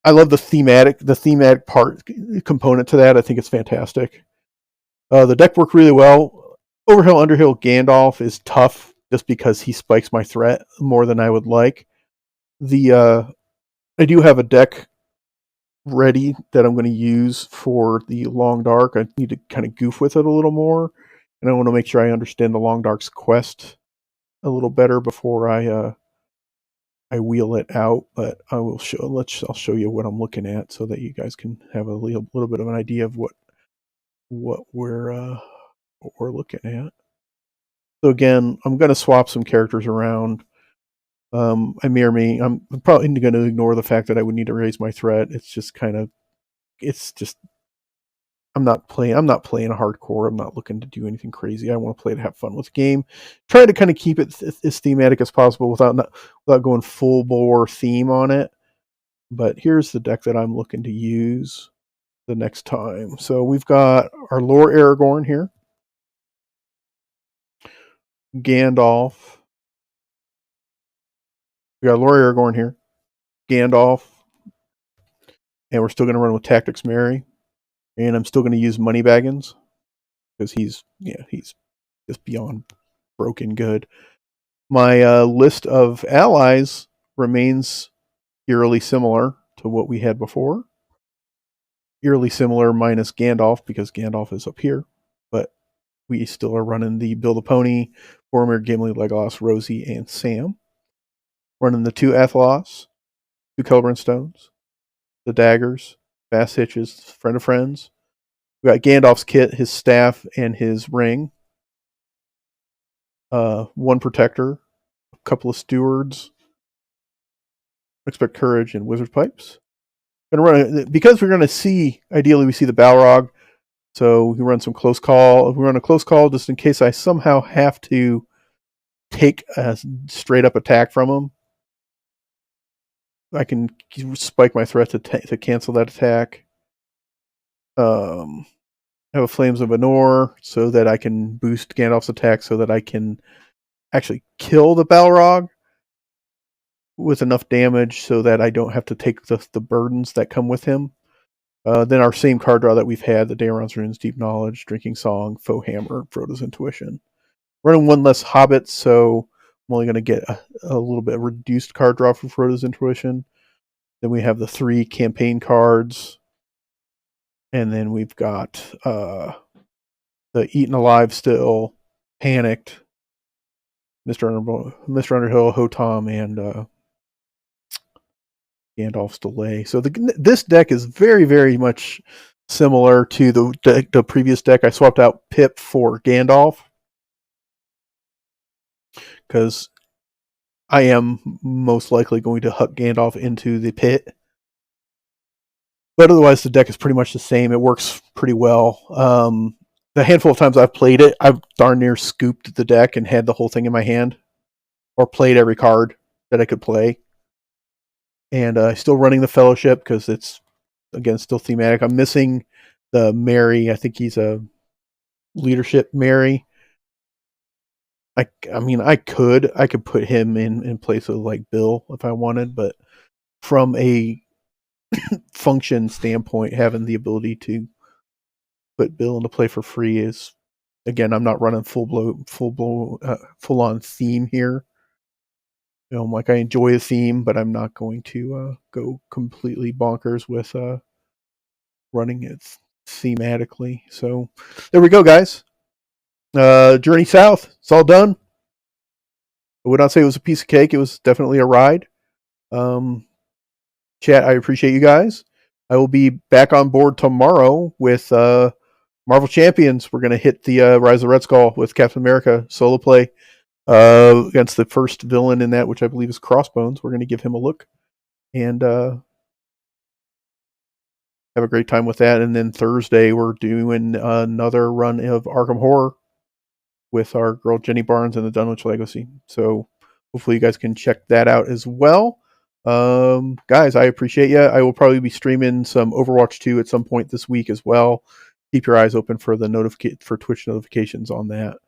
I love the thematic part component to that. I think it's fantastic. The deck worked really well. Overhill, Underhill, Gandalf is tough just because he spikes my threat more than I would like. I do have a deck ready that I'm going to use for the Long Dark. I need to kind of goof with it a little more, and I want to make sure I understand the Long Dark's quest a little better before I wheel it out. But I'll show you what I'm looking at so that you guys can have a little bit of an idea of what we're looking at. So again, I'm going to swap some characters around. I'm probably going to ignore the fact that I would need to raise my threat. I'm not playing a hardcore. I'm not looking to do anything crazy. I want to play to have fun with the game. Try to kind of keep it as thematic as possible without going full bore theme on it. But here's the deck that I'm looking to use the next time. So we've got our Lord Aragorn here, Gandalf. We got Lord Aragorn here, Gandalf, and we're still going to run with Tactics Mary, and I'm still going to use Money Baggins because he's just beyond broken good. My list of allies remains eerily similar to what we had before. Eerily similar minus Gandalf because Gandalf is up here, but we still are running the Build a Pony, Boromir, Gimli, Legolas, Rosie, and Sam. Running the 2 Athelos, 2 Celebrant Stones, the daggers, fast hitches, friend of friends. We got Gandalf's kit, his staff, and his ring. 1 protector, a couple of stewards, expect courage, and wizard pipes. Gonna run because we're gonna see. Ideally, we see the Balrog. So we run some close call. We run a close call just in case I somehow have to take a straight up attack from him. I can spike my threat to cancel that attack. Have a Flames of Anor so that I can boost Gandalf's attack so that I can actually kill the Balrog with enough damage so that I don't have to take the burdens that come with him. Then our same card draw that we've had, the Daeron's Runes, Deep Knowledge, Drinking Song, Foe Hammer, Frodo's Intuition. Running one less Hobbit, so I'm only going to get a little bit reduced card draw for Frodo's Intuition. Then we have the 3 campaign cards. And then we've got the Eaten Alive still, Panicked, Mr. Underhill, Hotom, and Gandalf's Delay. So this deck is very, very much similar to the previous deck. I swapped out Pip for Gandalf because I am most likely going to huck Gandalf into the pit. But otherwise, the deck is pretty much the same. It works pretty well. The handful of times I've played it, I've darn near scooped the deck and had the whole thing in my hand, or played every card that I could play. And still running the Fellowship because it's, again, still thematic. I'm missing the Mary. I think he's a leadership Mary. I mean, I could put him in place of like Bill if I wanted, but from a function standpoint, having the ability to put Bill into play for free is, again, I'm not running full on theme here. You know, like I enjoy a theme, but I'm not going to go completely bonkers with running it thematically. So there we go, guys. Journey South, it's all done. I would not say it was a piece of cake. It was definitely a ride. Chat, I appreciate you guys. I will be back on board tomorrow with Marvel Champions. We're going to hit the Rise of the Red Skull with Captain America solo play against the first villain in that, which I believe is Crossbones. We're going to give him a look and have a great time with that. And then Thursday, we're doing another run of Arkham Horror with our girl Jenny Barnes and the Dunwich Legacy. So hopefully you guys can check that out as well. Guys, I appreciate you. I will probably be streaming some Overwatch 2 at some point this week as well. Keep your eyes open for the for Twitch notifications on that.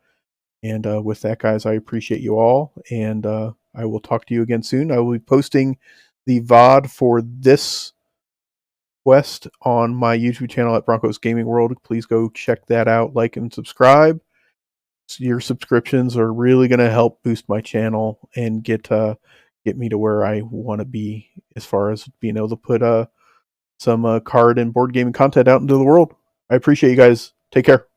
And with that, guys, I appreciate you all, and I will talk to you again soon. I will be posting the VOD for this quest on my YouTube channel at Broncos Gaming World. Please go check that out, like and subscribe. Your subscriptions are really going to help boost my channel and get me to where I want to be as far as being able to put some card and board gaming content out into the world. I appreciate you guys. Take care.